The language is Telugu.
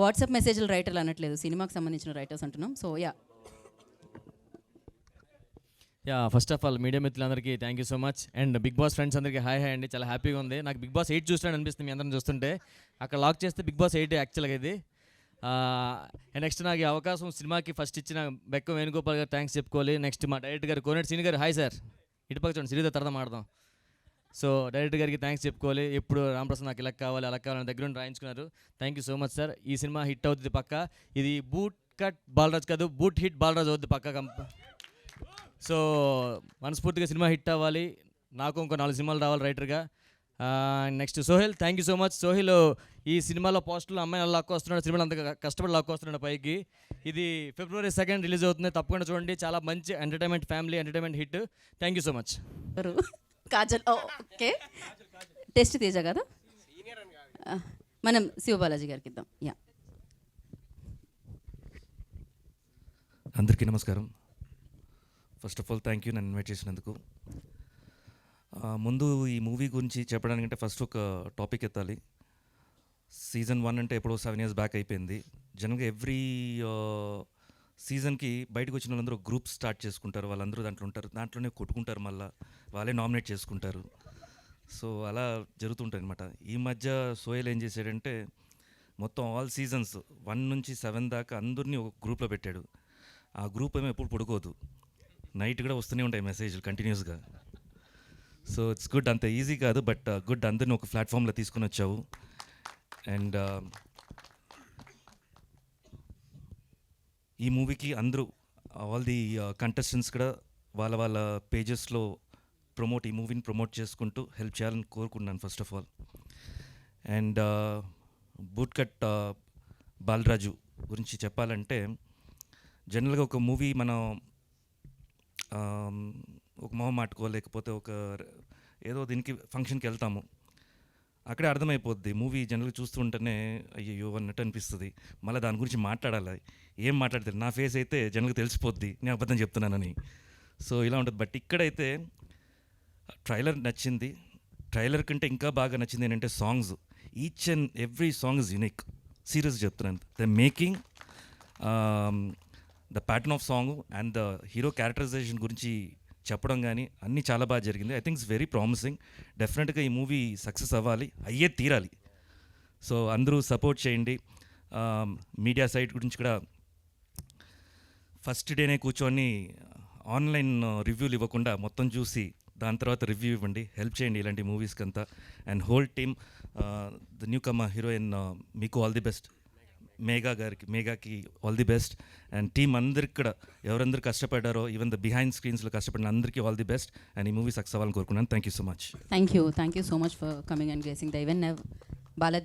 వాట్సాప్ మెసేజ్లు రైటర్లు అనట్లేదు, సినిమాకి సంబంధించిన రైటర్స్ అంటున్నాం. So first of all media మిత్రులందరికీ thank you so much. And Big Boss friends అందరికీ హాయ్ అండి. చాలా హ్యాపీగా ఉంది. నాకు బిగ్ బాస్ 8 చూస్తున్నాను అనిపిస్తుంది మీ అందరం చూస్తుంటే. అక్కడ లాక్ చేస్తే బిగ్ బాస్ 8 యాక్చువల్గా ఇది. నెక్స్ట్ నాకు ఈ అవకాశం సినిమాకి ఫస్ట్ ఇచ్చిన బెక్క వేణుగోపాల్ గారు థ్యాంక్స్ చెప్పుకోవాలి. నెక్స్ట్ మా డైరెక్టర్ గారు కోనేటి సీని గారు, హాయ్ సార్, ఇటుపక్క చూడండి, సిరీతో తర్వాత మాడదాం. సో డైరెక్టర్ గారికి థ్యాంక్స్ చెప్పుకోవాలి. ఎప్పుడు రామప్రసాద్ నాకు ఇలా కావాలి అలా కావాలని దగ్గర నుండి రాయించుకున్నారు. Thank you so much sir. ఈ సినిమా హిట్ అవుతుంది పక్క. ఇది బూట్ కట్ బాలరాజ్ కాదు, బూట్ హిట్ బాలరాజ్ అవుద్ది పక్క. సో మనస్ఫూర్తిగా సినిమా హిట్ అవ్వాలి. నాకు ఇంకో 4 సినిమాలు రావాలి రైటర్గా. Next Sohel, thank you so much. Sohel ఈ సినిమాలో పోస్టులు అమ్మాయి అలా లాక్కు వస్తున్నాడు, సినిమాలో అంత కష్టపడి లాక్కు వస్తున్నాడు పైకి. ఇది February 2 రిలీజ్ అవుతుంది, తప్పకుండా చూడండి. చాలా మంచి entertainment, family entertainment hit. Thank you so much. Kajal, okay, test Teja కదా, మనం శివబాలాజీ గారికి ఇద్దాం. అందరికీ నమస్కారం. First of all thank you నన్ను ఇన్వైట్ చేసినందుకు. ముందు ఈ మూవీ గురించి చెప్పడానికంటే ఫస్ట్ ఒక టాపిక్ ఎత్తాలి. సీజన్ 1 అంటే ఎప్పుడో 7 years బ్యాక్ అయిపోయింది. జనరల్గా ఎవ్రీ సీజన్కి బయటకు వచ్చిన వాళ్ళందరూ గ్రూప్ స్టార్ట్ చేసుకుంటారు, వాళ్ళందరూ దాంట్లో ఉంటారు, దాంట్లోనే కొట్టుకుంటారు, మళ్ళీ వాళ్ళే నామినేట్ చేసుకుంటారు. సో అలా జరుగుతుంటాయి అనమాట. ఈ మధ్య సోహెల్ ఏం చేశాడంటే మొత్తం ఆల్ సీజన్స్ 1 నుంచి 7 దాకా అందరినీ ఒక గ్రూప్లో పెట్టాడు. ఆ గ్రూప్ ఏమో ఎప్పుడు పడుకోదు, నైట్ కూడా వస్తూనే ఉంటాయి మెసేజ్లు కంటిన్యూస్గా. సో ఇట్స్ గుడ్, అంత ఈజీ కాదు, బట్ గుడ్, అందరిని ఒక ప్లాట్ఫామ్లో తీసుకుని వచ్చావు. అండ్ ఈ మూవీకి అందరూ ఆల్ ది కంటెస్టెంట్స్ కూడా వాళ్ళ వాళ్ళ పేజెస్లో ఈ మూవీని ప్రమోట్ చేసుకుంటూ హెల్ప్ చేయాలని కోరుకున్నాను first of all. And bootcut Balaraju గురించి చెప్పాలంటే, జనరల్గా ఒక మూవీ మనం ఒక మొహమాటకో లేకపోతే ఒక ఏదో దీనికి ఫంక్షన్కి వెళ్తాము, అక్కడే అర్థమైపోద్ది మూవీ. జనరల్గా చూస్తుంటేనే అయ్యో అన్నట్టు అనిపిస్తుంది, మళ్ళీ దాని గురించి మాట్లాడాలి, ఏం మాట్లాడతారు, నా ఫేస్ అయితే జనరల్గా తెలిసిపోద్ది నేను అబద్ధం చెప్తున్నానని. సో ఇలా ఉంటుంది. బట్ ఇక్కడైతే ట్రైలర్ నచ్చింది. ట్రైలర్ కంటే ఇంకా బాగా నచ్చింది ఏంటంటే songs. Each and every song is unique. Serious చెప్తున్నాను. The making, the pattern of song and the hero characterisation గురించి చెప్పడం కానీ అన్నీ చాలా బాగా జరిగింది. I think it's very promising. డెఫినెట్గా ఈ మూవీ సక్సెస్ అవ్వాలి, అయ్యే తీరాలి. సో అందరూ సపోర్ట్ చేయండి. మీడియా సైట్ గురించి కూడా ఫస్ట్ డేనే కూర్చొని ఆన్లైన్ రివ్యూలు ఇవ్వకుండా మొత్తం చూసి దాని తర్వాత రివ్యూ ఇవ్వండి, హెల్ప్ చేయండి ఇలాంటి మూవీస్కి అంతా. And whole team, the newcomer heroine, మీకు ఆల్ ది బెస్ట్. మేఘాకి all the best. And team అందరికి కూడా ఎవరందరూ కష్టపడ్డారో, ఈవెన్ ద బిహైండ్ స్క్రీన్స్లో కష్టపడిన అందరికీ ఆల్ ది బెస్ట్. అండ్ ఈ మూవీ సక్సెస్ అవ్వాలని కోరుకున్నాను. Thank you so much. Thank you so much for coming and gracing the event. Balaji.